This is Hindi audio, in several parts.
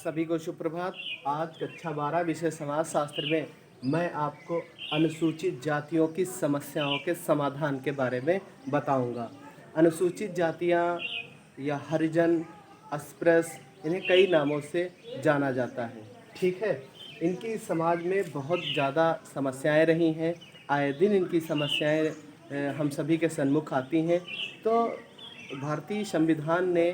सभी को सुप्रभात। आज कक्षा 12 विषय समाज शास्त्र में मैं आपको अनुसूचित जातियों की समस्याओं के समाधान के बारे में बताऊंगा। अनुसूचित जातियां या हरिजन, अस्पृश्य, इन्हें कई नामों से जाना जाता है। ठीक है, इनकी समाज में बहुत ज़्यादा समस्याएं रही हैं। आए दिन इनकी समस्याएं हम सभी के सन्मुख आती हैं। तो भारतीय संविधान ने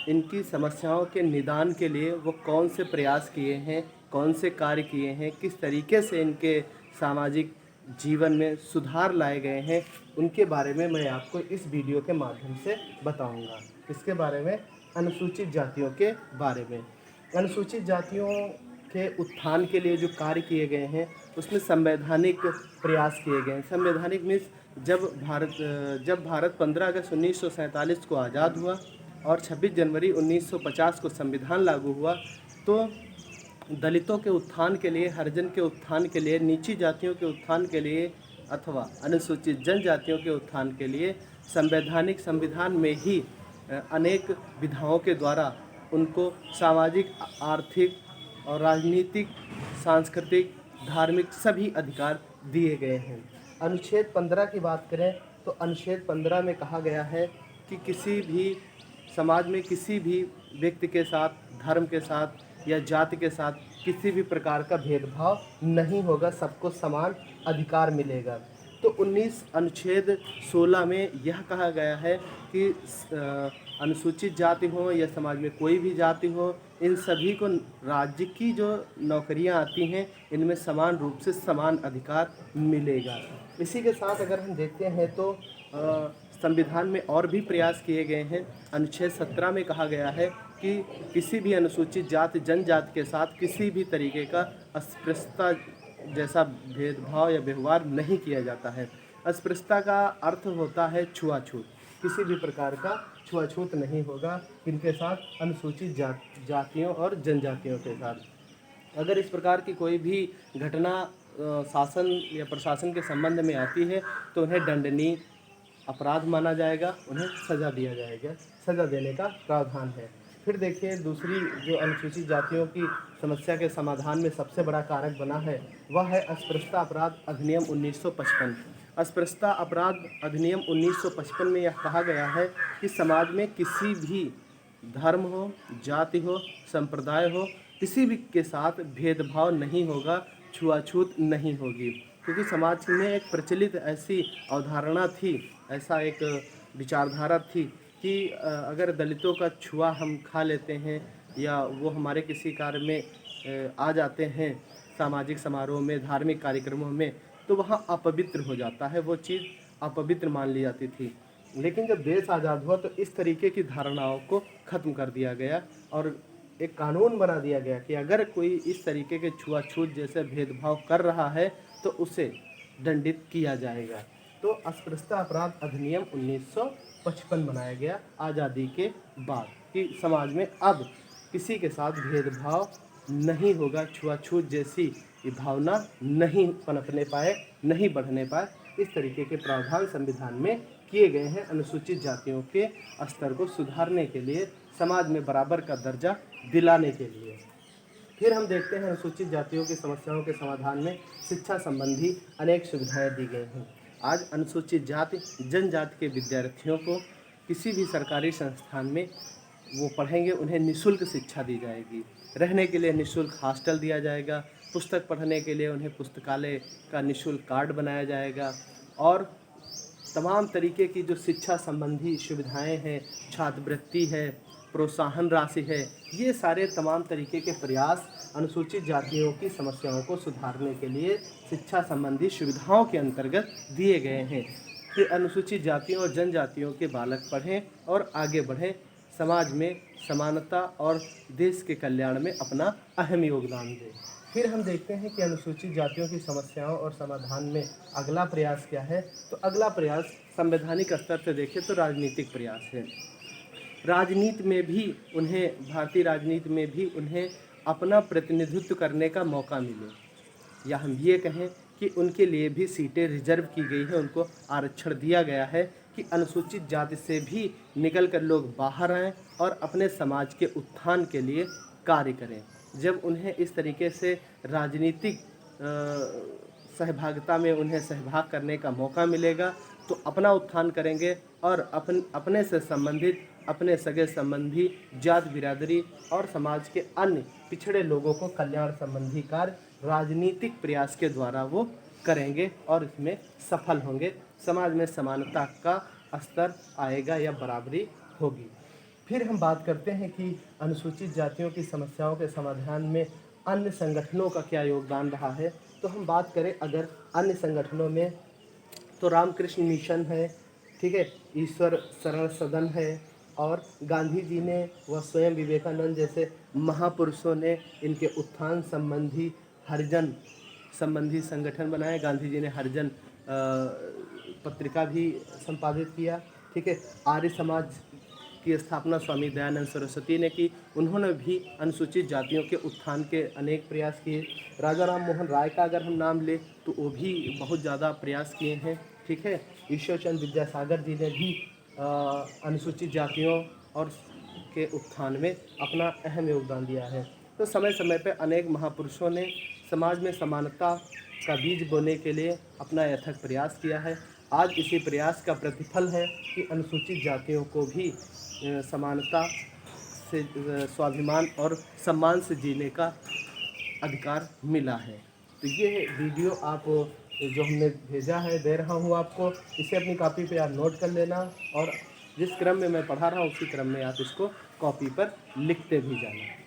इनकी समस्याओं के निदान के लिए वो कौन से प्रयास किए हैं, कौन से कार्य किए हैं, किस तरीके से इनके सामाजिक जीवन में सुधार लाए गए हैं, उनके बारे में मैं आपको इस वीडियो के माध्यम से बताऊंगा। इसके बारे में अनुसूचित जातियों के बारे में। अनुसूचित जातियों के उत्थान के लिए जो कार्य किए गए हैं उसमें संवैधानिक प्रयास किए गए हैं। संवैधानिक मीन्स जब भारत 15 अगस्त 1947 को आज़ाद हुआ और 26 जनवरी 1950 को संविधान लागू हुआ, तो दलितों के उत्थान के लिए, हरिजन के उत्थान के लिए, नीची जातियों के उत्थान के लिए अथवा अनुसूचित जनजातियों के उत्थान के लिए संविधान में ही अनेक विधाओं के द्वारा उनको सामाजिक, आर्थिक और राजनीतिक, सांस्कृतिक, धार्मिक सभी अधिकार दिए गए हैं। अनुच्छेद 15 की बात करें तो अनुच्छेद 15 में कहा गया है कि किसी भी समाज में किसी भी व्यक्ति के साथ, धर्म के साथ या जाति के साथ किसी भी प्रकार का भेदभाव नहीं होगा, सबको समान अधिकार मिलेगा। तो अनुच्छेद 16 में यह कहा गया है कि अनुसूचित जाति हो या समाज में कोई भी जाति हो, इन सभी को राज्य की जो नौकरियां आती हैं इनमें समान रूप से समान अधिकार मिलेगा। इसी के साथ अगर हम देखते हैं तो संविधान में और भी प्रयास किए गए हैं। अनुच्छेद 17 में कहा गया है कि किसी भी अनुसूचित जाति, जनजाति के साथ किसी भी तरीके का अस्पृश्यता जैसा भेदभाव या व्यवहार नहीं किया जाता है। अस्पृश्यता का अर्थ होता है छुआछूत। किसी भी प्रकार का छुआछूत नहीं होगा इनके साथ, अनुसूचित जातियों और जनजातियों के साथ। अगर इस प्रकार की कोई भी घटना शासन या प्रशासन के संबंध में आती है तो उन्हें दंडनीय अपराध माना जाएगा, उन्हें सज़ा दिया जाएगा, सज़ा देने का प्रावधान है। फिर देखिए, दूसरी जो अनुसूचित जातियों की समस्या के समाधान में सबसे बड़ा कारक बना है वह है अस्पृश्यता अपराध अधिनियम 1955। अस्पृश्यता अपराध अधिनियम 1955 में यह कहा गया है कि समाज में किसी भी धर्म हो, जाति हो, संप्रदाय हो, किसी भी के साथ भेदभाव नहीं होगा, छुआछूत नहीं होगी। क्योंकि समाज में एक प्रचलित ऐसी अवधारणा थी, ऐसा एक विचारधारा थी कि अगर दलितों का छुआ हम खा लेते हैं या वो हमारे किसी कार्य में आ जाते हैं, सामाजिक समारोह में, धार्मिक कार्यक्रमों में, तो वहाँ अपवित्र हो जाता है, वो चीज़ अपवित्र मान ली जाती थी। लेकिन जब देश आज़ाद हुआ तो इस तरीके की धारणाओं को ख़त्म कर दिया गया और एक कानून बना दिया गया कि अगर कोई इस तरीके के छुआछूत जैसे भेदभाव कर रहा है तो उसे दंडित किया जाएगा। तो अस्पृश्यता अपराध अधिनियम 1955 बनाया गया आज़ादी के बाद कि समाज में अब किसी के साथ भेदभाव नहीं होगा, छुआछूत जैसी भावना नहीं पनपने पाए, नहीं बढ़ने पाए। इस तरीके के प्रावधान संविधान में किए गए हैं अनुसूचित जातियों के स्तर को सुधारने के लिए, समाज में बराबर का दर्जा दिलाने के लिए। फिर हम देखते हैं अनुसूचित जातियों की समस्याओं के समाधान में शिक्षा संबंधी अनेक सुविधाएं दी गई हैं। आज अनुसूचित जाति, जनजाति के विद्यार्थियों को किसी भी सरकारी संस्थान में वो पढ़ेंगे, उन्हें निःशुल्क शिक्षा दी जाएगी। रहने के लिए निःशुल्क हॉस्टल दिया जाएगा, पुस्तक पढ़ने के लिए उन्हें पुस्तकालय का निःशुल्क कार्ड बनाया जाएगा और तमाम तरीके की जो शिक्षा संबंधी सुविधाएं हैं, छात्रवृत्ति है, प्रोत्साहन राशि है, ये सारे तमाम तरीके के प्रयास अनुसूचित जातियों की समस्याओं को सुधारने के लिए शिक्षा संबंधी सुविधाओं के अंतर्गत दिए गए हैं कि अनुसूचित जातियों और जनजातियों के बालक पढ़ें और आगे बढ़ें, समाज में समानता और देश के कल्याण में अपना अहम योगदान दें। फिर हम देखते हैं कि अनुसूचित जातियों की समस्याओं और समाधान में अगला प्रयास क्या है। तो अगला प्रयास संवैधानिक स्तर से देखें तो राजनीतिक प्रयास है। राजनीति में भी उन्हें, भारतीय राजनीति में भी उन्हें अपना प्रतिनिधित्व करने का मौका मिले, या हम ये कहें कि उनके लिए भी सीटें रिजर्व की गई है, उनको आरक्षण दिया गया है कि अनुसूचित जाति से भी निकल कर लोग बाहर आएँ और अपने समाज के उत्थान के लिए कार्य करें। जब उन्हें इस तरीके से राजनीतिक सहभागिता में उन्हें सहभाग करने का मौका मिलेगा तो अपना उत्थान करेंगे और अपने से संबंधित, अपने सगे संबंधी, जात बिरादरी और समाज के अन्य पिछड़े लोगों को कल्याण संबंधी कार्य राजनीतिक प्रयास के द्वारा वो करेंगे और इसमें सफल होंगे। समाज में समानता का स्तर आएगा या बराबरी होगी। फिर हम बात करते हैं कि अनुसूचित जातियों की समस्याओं के समाधान में अन्य संगठनों का क्या योगदान रहा है। तो हम बात करें अगर अन्य संगठनों में, तो रामकृष्ण मिशन है, ठीक है, ईश्वर शरण सदन है, और गांधी जी ने व स्वयं विवेकानंद जैसे महापुरुषों ने इनके उत्थान संबंधी हरिजन संबंधी संगठन बनाए। गांधी जी ने हरिजन पत्रिका भी संपादित किया, ठीक है। आर्य समाज की स्थापना स्वामी दयानंद सरस्वती ने की। उन्होंने भी अनुसूचित जातियों के उत्थान के अनेक प्रयास किए। राजा राम मोहन राय का अगर हम नाम लें तो वो भी बहुत ज़्यादा प्रयास किए हैं, ठीक है। ईश्वरचंद्र विद्यासागर जी ने भी अनुसूचित जातियों और के उत्थान में अपना अहम योगदान दिया है। तो समय समय पर अनेक महापुरुषों ने समाज में समानता का बीज बोने के लिए अपना अथक प्रयास किया है। आज इसी प्रयास का प्रतिफल है कि अनुसूचित जातियों को भी समानता से, स्वाभिमान और सम्मान से जीने का अधिकार मिला है। तो ये वीडियो आप जो हमने भेजा है दे रहा हूँ आपको, इसे अपनी कॉपी पे आप नोट कर लेना और जिस क्रम में मैं पढ़ा रहा हूँ उसी क्रम में आप इसको कॉपी पर लिखते भी जाना।